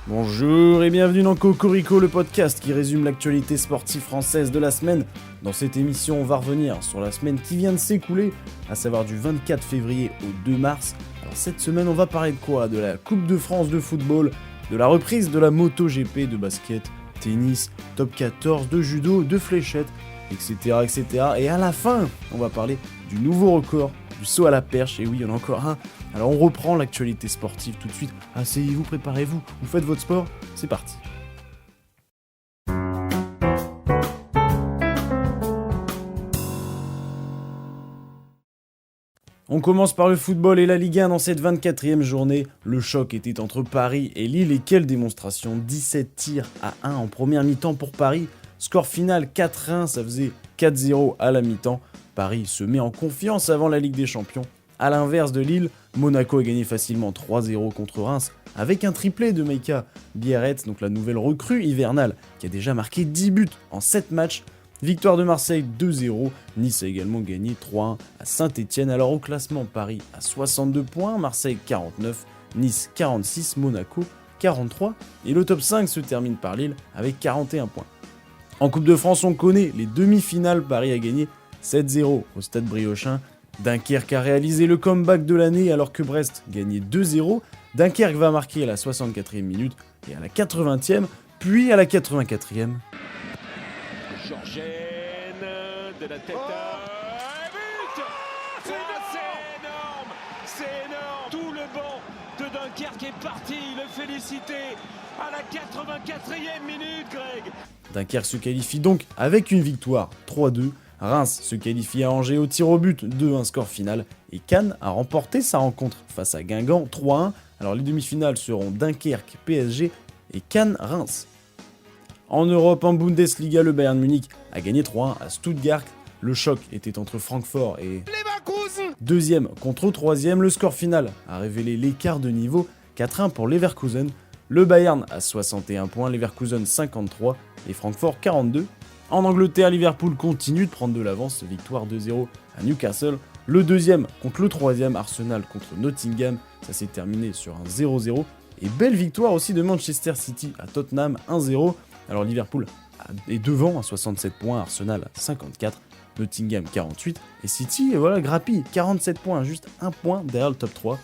Bonjour et bienvenue dans Cocorico, le podcast qui résume l'actualité sportive française de la semaine. Dans cette émission, on va revenir sur la semaine qui vient de s'écouler, à savoir du 24 février au 2 mars. Alors cette semaine, on va parler de quoi ? De la Coupe de France de football, de la reprise de la MotoGP, de basket, tennis, top 14, de judo, de fléchettes, etc. Et à la fin, on va parler du nouveau record, du saut à la perche, et oui, il y en a encore un. Alors on reprend l'actualité sportive tout de suite. Asseyez-vous, préparez-vous, vous faites votre sport, c'est parti. On commence par le football et la Ligue 1 dans cette 24e journée. Le choc était entre Paris et Lille et quelle démonstration, 17 tirs à 1 en première mi-temps pour Paris. Score final 4-1, ça faisait 4-0 à la mi-temps. Paris se met en confiance avant la Ligue des Champions. A l'inverse de Lille, Monaco a gagné facilement 3-0 contre Reims avec un triplé de Meïka Bierret, donc la nouvelle recrue hivernale qui a déjà marqué 10 buts en 7 matchs. Victoire de Marseille 2-0, Nice a également gagné 3-1 à Saint-Etienne. Alors au classement, Paris a 62 points, Marseille 49, Nice 46, Monaco 43 et le top 5 se termine par Lille avec 41 points. En Coupe de France, on connaît les demi-finales, Paris a gagné 7-0 au Stade Briochin. Dunkerque a réalisé le comeback de l'année alors que Brest gagnait 2-0. Dunkerque va marquer à la 64e minute et à la 80e, puis à la 84e. Georgène de la tête à but. C'est énorme. Tout le banc de Dunkerque est parti, le féliciter à la 84e minute, Greg. Dunkerque se qualifie donc avec une victoire 3-2. Reims se qualifie à Angers au tir au but 2-1 score final et Cannes a remporté sa rencontre face à Guingamp 3-1. Alors les demi-finales seront Dunkerque PSG et Cannes-Reims. En Europe, en Bundesliga, le Bayern Munich a gagné 3-1 à Stuttgart. Le choc était entre Francfort et deuxième contre troisième. Le score final a révélé l'écart de niveau 4-1 pour Leverkusen. Le Bayern a 61 points, Leverkusen 53 et Francfort 42. En Angleterre, Liverpool continue de prendre de l'avance, victoire 2-0 à Newcastle. Le deuxième contre le troisième, Arsenal contre Nottingham, ça s'est terminé sur un 0-0. Et belle victoire aussi de Manchester City à Tottenham, 1-0. Alors Liverpool est devant à 67 points, Arsenal à 54, Nottingham 48. Et City, voilà, grappille, 47 points, juste un point derrière le top 3.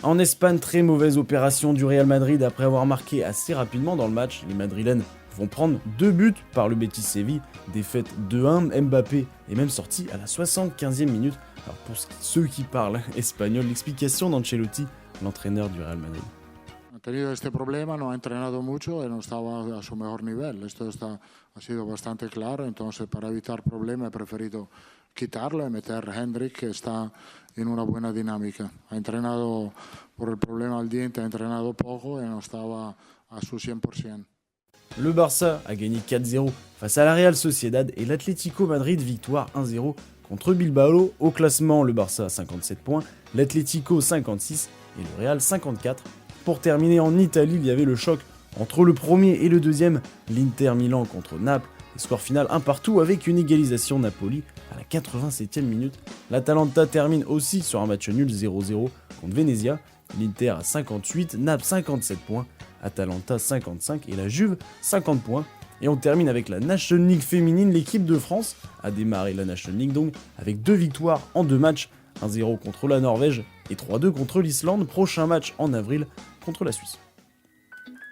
En Espagne, très mauvaise opération du Real Madrid après avoir marqué assez rapidement dans le match. Les Madrilènes vont prendre 2 buts par le Betis Séville, défaite 2-1, Mbappé est même sorti à la 75e minute. Alors pour ceux qui parlent espagnol, l'explication d'Ancelotti, l'entraîneur du Real Madrid. Ha tenido este problema, no ha entrenado mucho y no estaba a su mejor nivel. Esto ha sido bastante claro, entonces para evitar problemas he preferido quitarlo y meter a Hendrik, que está en una buena dinámica. Ha entrenado por el problema al diente, ha entrenado poco y no estaba a su 100%. Le Barça a gagné 4-0 face à la Real Sociedad et l'Atlético Madrid victoire 1-0 contre Bilbao. Au classement, le Barça a 57 points, l'Atlético 56 et le Real 54. Pour terminer en Italie, il y avait le choc entre le premier et le deuxième, l'Inter Milan contre Naples. Et score final 1-1 avec une égalisation Napoli à la 87e minute. L'Atalanta termine aussi sur un match nul 0-0 contre Venezia. L'Inter a 58, Naples 57 points, Atalanta 55 et la Juve 50 points. Et on termine avec la National League féminine. L'équipe de France a démarré la National League donc avec 2 victoires en 2 matchs. 1-0 contre la Norvège et 3-2 contre l'Islande. Prochain match en avril contre la Suisse.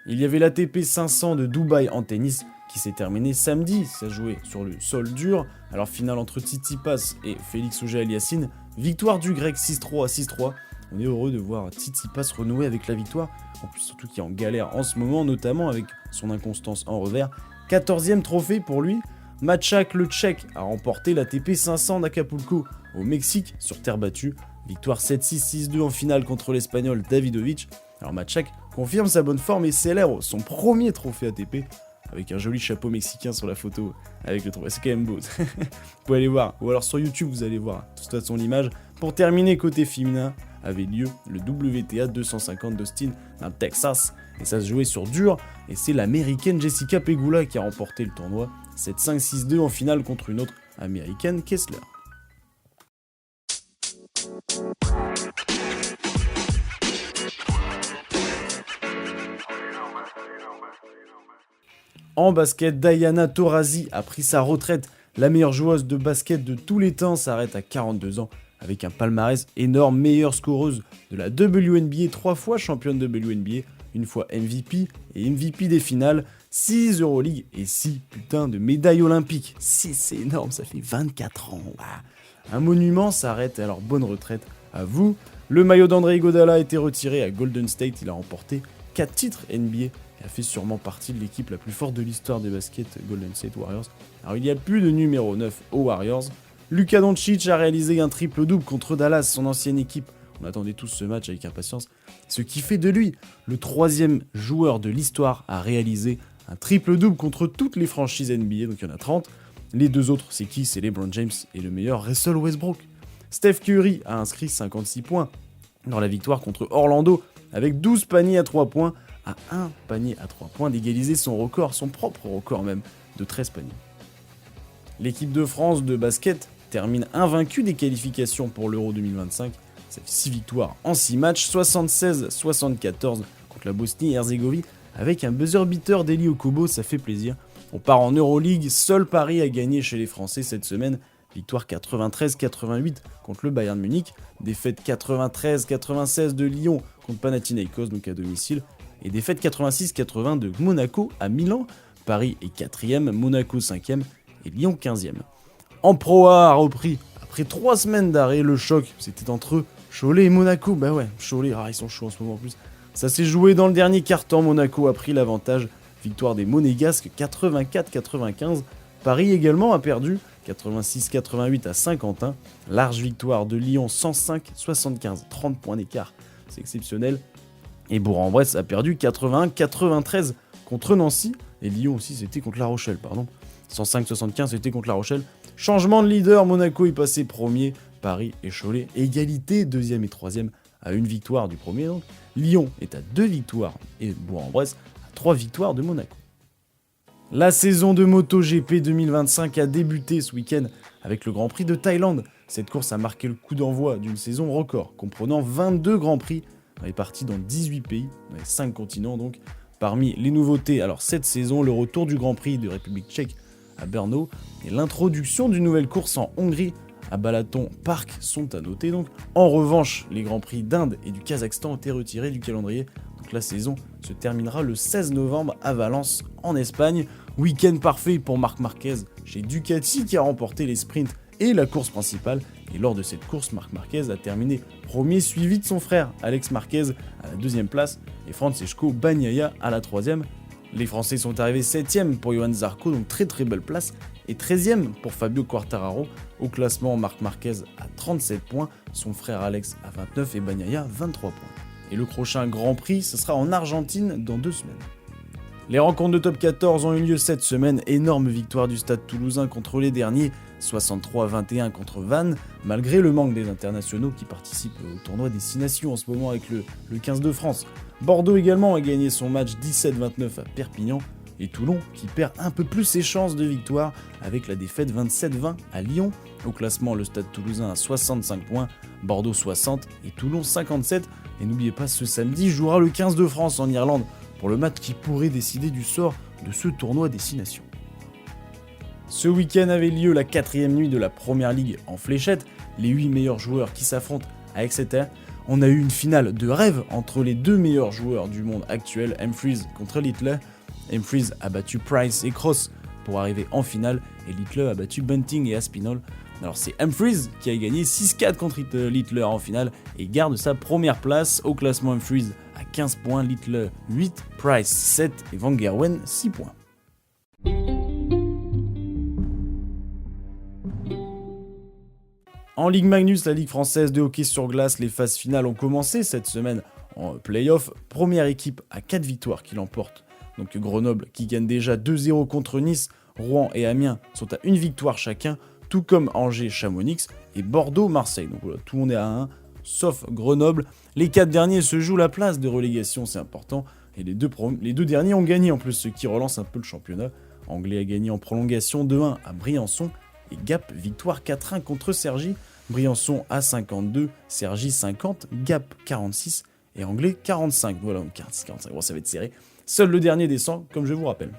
Il y avait l'ATP 500 de Dubaï en tennis qui s'est terminé samedi. Ça jouait sur le sol dur. Alors finale entre Tsitsipas et Félix Auger-Aliassime. Victoire du grec 6-3 à 6-3. On est heureux de voir Tsitsipas renouer avec la victoire. En plus surtout qu'il est en galère en ce moment, notamment avec son inconstance en revers. 14e trophée pour lui. Mačák, le Tchèque, a remporté l'ATP 500 d'Acapulco au Mexique sur terre battue. Victoire 7-6, 6-2 en finale contre l'Espagnol Davidovich. Alors Mačák confirme sa bonne forme et célèbre son premier trophée ATP avec un joli chapeau mexicain sur la photo avec le trophée. C'est quand même beau. Vous pouvez aller voir. Ou alors sur YouTube, vous allez voir de toute façon l'image. Pour terminer, côté féminin, avait lieu le WTA 250 d'Austin dans le Texas. Et ça se jouait sur dur. Et c'est l'américaine Jessica Pegula qui a remporté le tournoi. 7-5, 6-2 en finale contre une autre américaine, Kessler. En basket, Diana Taurasi a pris sa retraite. La meilleure joueuse de basket de tous les temps s'arrête à 42 ans avec un palmarès énorme, meilleure scoreuse de la WNBA, 3 fois championne WNBA, une fois MVP et MVP des finales, 6 Euroleague et 6 putains de médailles olympiques. C'est énorme, ça fait 24 ans. Un monument s'arrête, alors bonne retraite à vous. Le maillot d'André Iguodala a été retiré à Golden State, il a remporté 4 titres NBA et a fait sûrement partie de l'équipe la plus forte de l'histoire des baskets Golden State Warriors. Alors il n'y a plus de numéro 9 aux Warriors. Luka Doncic a réalisé un triple-double contre Dallas, son ancienne équipe. On attendait tous ce match avec impatience. Ce qui fait de lui le 3e joueur de l'histoire à réaliser un triple-double contre toutes les franchises NBA, donc il y en a 30. Les deux autres, c'est qui? C'est LeBron James et le meilleur Russell Westbrook. Steph Curry a inscrit 56 points dans la victoire contre Orlando, avec 12 paniers à 3 points, à un panier à 3 points d'égaliser son record, son propre record même, de 13 paniers. L'équipe de France de basket termine invaincue des qualifications pour l'Euro 2025. Ça fait 6 victoires en 6 matchs, 76-74 contre la Bosnie-Herzégovine, avec un buzzer beater d'Eli Okobo, ça fait plaisir. On part en Euroleague, seul Paris a gagné chez les Français cette semaine. Victoire 93-88 contre le Bayern Munich, défaite 93-96 de Lyon contre Panathinaikos, donc à domicile, et défaite 86-80 de Monaco à Milan. Paris est 4e, Monaco 5e et Lyon 15e. En Pro A repris, après 3 semaines d'arrêt, le choc, c'était entre Cholet et Monaco. Bah ouais, Cholet, ils sont chauds en ce moment en plus. Ça s'est joué dans le dernier quart-temps, Monaco a pris l'avantage. Victoire des Monégasques 84-95. Paris également a perdu 86-88 à Saint-Quentin. Large victoire de Lyon 105-75, 30 points d'écart, c'est exceptionnel. Et Bourg-en-Bresse a perdu 81-93 contre Nancy. Et Lyon aussi, c'était contre La Rochelle, pardon. 105-75, c'était contre La Rochelle. Changement de leader, Monaco est passé premier. Paris et Cholet, égalité, 2e et 3e à une victoire du premier. Donc. Lyon est à 2 victoires et Bourg-en-Bresse à 3 victoires de Monaco. La saison de MotoGP 2025 a débuté ce week-end avec le Grand Prix de Thaïlande. Cette course a marqué le coup d'envoi d'une saison record, comprenant 22 Grands Prix répartis dans 18 pays, 5 continents donc. Parmi les nouveautés, alors cette saison, le retour du Grand Prix de République tchèque à Brno et l'introduction d'une nouvelle course en Hongrie à Balaton Park sont à noter donc. En revanche, les Grands Prix d'Inde et du Kazakhstan ont été retirés du calendrier. Donc la saison se terminera le 16 novembre à Valence en Espagne. Week-end parfait pour Marc Marquez chez Ducati qui a remporté les sprints et la course principale. Et lors de cette course, Marc Marquez a terminé premier, suivi de son frère Alex Marquez à la 2e place et Francesco Bagnaia à la 3e. Les Français sont arrivés 7e pour Johan Zarco, donc très belle place, et 13e pour Fabio Quartararo. Au classement, Marc Marquez à 37 points, son frère Alex à 29 et Bagnaia 23 points. Et le prochain Grand Prix, ce sera en Argentine dans 2 semaines. Les rencontres de top 14 ont eu lieu cette semaine, énorme victoire du Stade Toulousain contre les derniers, 63-21 contre Vannes, malgré le manque des internationaux qui participent au tournoi Destination en ce moment avec le 15 de France. Bordeaux également a gagné son match 17-29 à Perpignan, et Toulon qui perd un peu plus ses chances de victoire avec la défaite 27-20 à Lyon. Au classement, le Stade Toulousain a 65 points, Bordeaux 60 et Toulon 57. Et n'oubliez pas, ce samedi jouera le 15 de France en Irlande pour le match qui pourrait décider du sort de ce tournoi Destination. Ce week-end avait lieu la 4e nuit de la Première Ligue en fléchette, les 8 meilleurs joueurs qui s'affrontent à Exeter. On a eu une finale de rêve entre les 2 meilleurs joueurs du monde actuel, Humphries contre Littler. Humphries a battu Price et Cross pour arriver en finale et Littler a battu Bunting et Aspinall. Alors c'est Humphries qui a gagné 6-4 contre Littler en finale et garde sa première place au classement. Humphries à 15 points, Littler 8, Price 7 et Van Gerwen 6 points. En Ligue Magnus, la Ligue française de hockey sur glace, les phases finales ont commencé cette semaine en play-off. Première équipe à 4 victoires qui l'emporte. Donc Grenoble qui gagne déjà 2-0 contre Nice, Rouen et Amiens sont à une victoire chacun, tout comme Angers, Chamonix et Bordeaux, Marseille. Donc voilà, tout le monde est à 1, sauf Grenoble. Les 4 derniers se jouent la place de relégation, c'est important. Et les deux derniers ont gagné en plus, ce qui relance un peu le championnat. Anglet a gagné en prolongation 2-1 à Briançon et Gap victoire 4-1 contre Cergy. Briançon à 52, Cergy 50, Gap 46 et Anglet 45. Voilà, donc 46-45, bon, ça va être serré. Seul le dernier descend, comme je vous rappelle.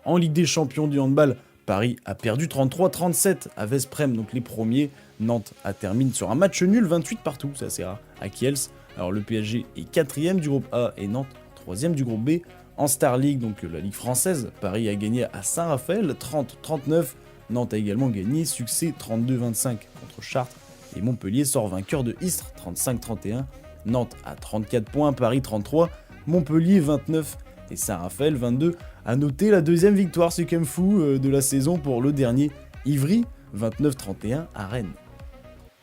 En Ligue des Champions du handball, Paris a perdu 33-37 à Veszprém, donc les premiers. Nantes termine sur un match nul 28 partout, c'est assez rare, à Kiels. Alors le PSG est 4ème du groupe A et Nantes 3ème du groupe B. En Star League, donc la Ligue française, Paris a gagné à Saint-Raphaël 30-39. Nantes a également gagné, succès 32-25 contre Chartres. Et Montpellier sort vainqueur de Istres 35-31. Nantes a 34 points, Paris 33, Montpellier 29 et Saint-Raphaël 22. A noter la deuxième victoire, c'est quand même fou, de la saison pour le dernier Ivry, 29-31 à Rennes.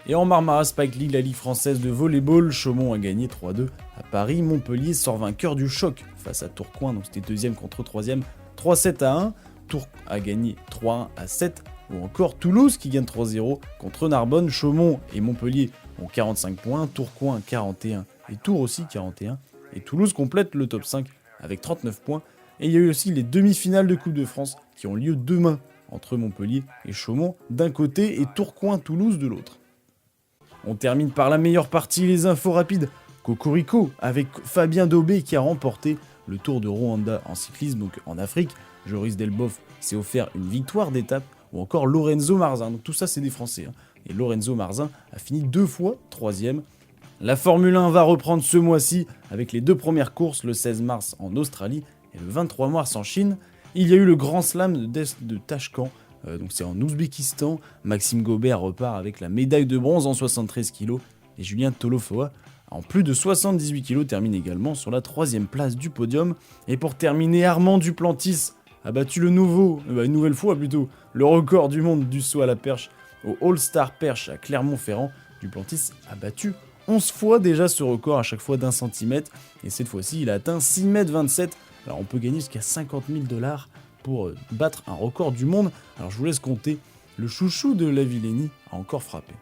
Et en Marmara Spike League, la Ligue française de volleyball, Chaumont a gagné 3-2 à Paris. Montpellier sort vainqueur du choc face à Tourcoing, donc c'était deuxième contre troisième, 3-7-1. Tours a gagné 3-1 à 7. Ou encore Toulouse qui gagne 3-0 contre Narbonne. Chaumont et Montpellier ont 45 points, Tourcoing 41 et Tours aussi 41. Et Toulouse complète le top 5 avec 39 points. Et il y a eu aussi les demi-finales de Coupe de France qui ont lieu demain entre Montpellier et Chaumont d'un côté et Tourcoing-Toulouse de l'autre. On termine par la meilleure partie, les infos rapides. Cocorico avec Fabien Daubé qui a remporté le Tour de Rwanda en cyclisme, donc en Afrique. Joris Delboff s'est offert une victoire d'étape, ou encore Lorenzo Marzin. Donc tout ça c'est des Français. Et Lorenzo Marzin a fini 2 fois 3ème. La Formule 1 va reprendre ce mois-ci avec les 2 premières courses, le 16 mars en Australie et le 23 mars en Chine. Il y a eu le Grand Slam de Tashkent. Donc c'est en Ouzbékistan. Maxime Gobert repart avec la médaille de bronze en 73 kg. Et Julien Tolofoa, en plus de 78 kg, termine également sur la 3ème place du podium. Et pour terminer, Armand Duplantis a battu une nouvelle fois plutôt, le record du monde du saut à la perche au All-Star Perche à Clermont-Ferrand. Duplantis a battu 11 fois déjà ce record, à chaque fois d'1 centimètre. Et cette fois-ci, il a atteint 6,27 m. Alors on peut gagner jusqu'à 50 000 $ pour battre un record du monde. Alors je vous laisse compter, le chouchou de Lavillenie a encore frappé.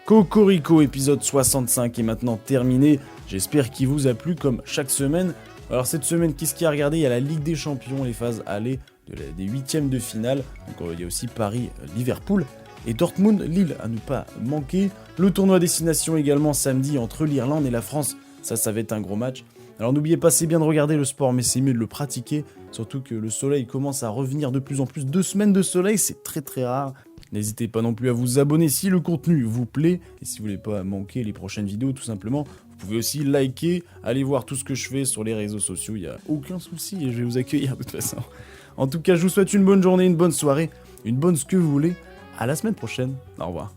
Cocorico épisode 65 est maintenant terminé, j'espère qu'il vous a plu comme chaque semaine. Alors cette semaine, qu'est-ce qu'il y a à regarder? Il y a la Ligue des Champions, les phases aller des 8ème de finale, donc il y a aussi Paris-Liverpool et Dortmund-Lille à ne pas manquer. Le tournoi destination également samedi entre l'Irlande et la France, ça va être un gros match. Alors n'oubliez pas, c'est bien de regarder le sport, mais c'est mieux de le pratiquer, surtout que le soleil commence à revenir de plus en plus. 2 semaines de soleil, c'est très très rare. N'hésitez pas non plus à vous abonner si le contenu vous plaît, et si vous voulez pas manquer les prochaines vidéos tout simplement, vous pouvez aussi liker, aller voir tout ce que je fais sur les réseaux sociaux, il n'y a aucun souci et je vais vous accueillir de toute façon. En tout cas, je vous souhaite une bonne journée, une bonne soirée, une bonne ce que vous voulez, à la semaine prochaine, au revoir.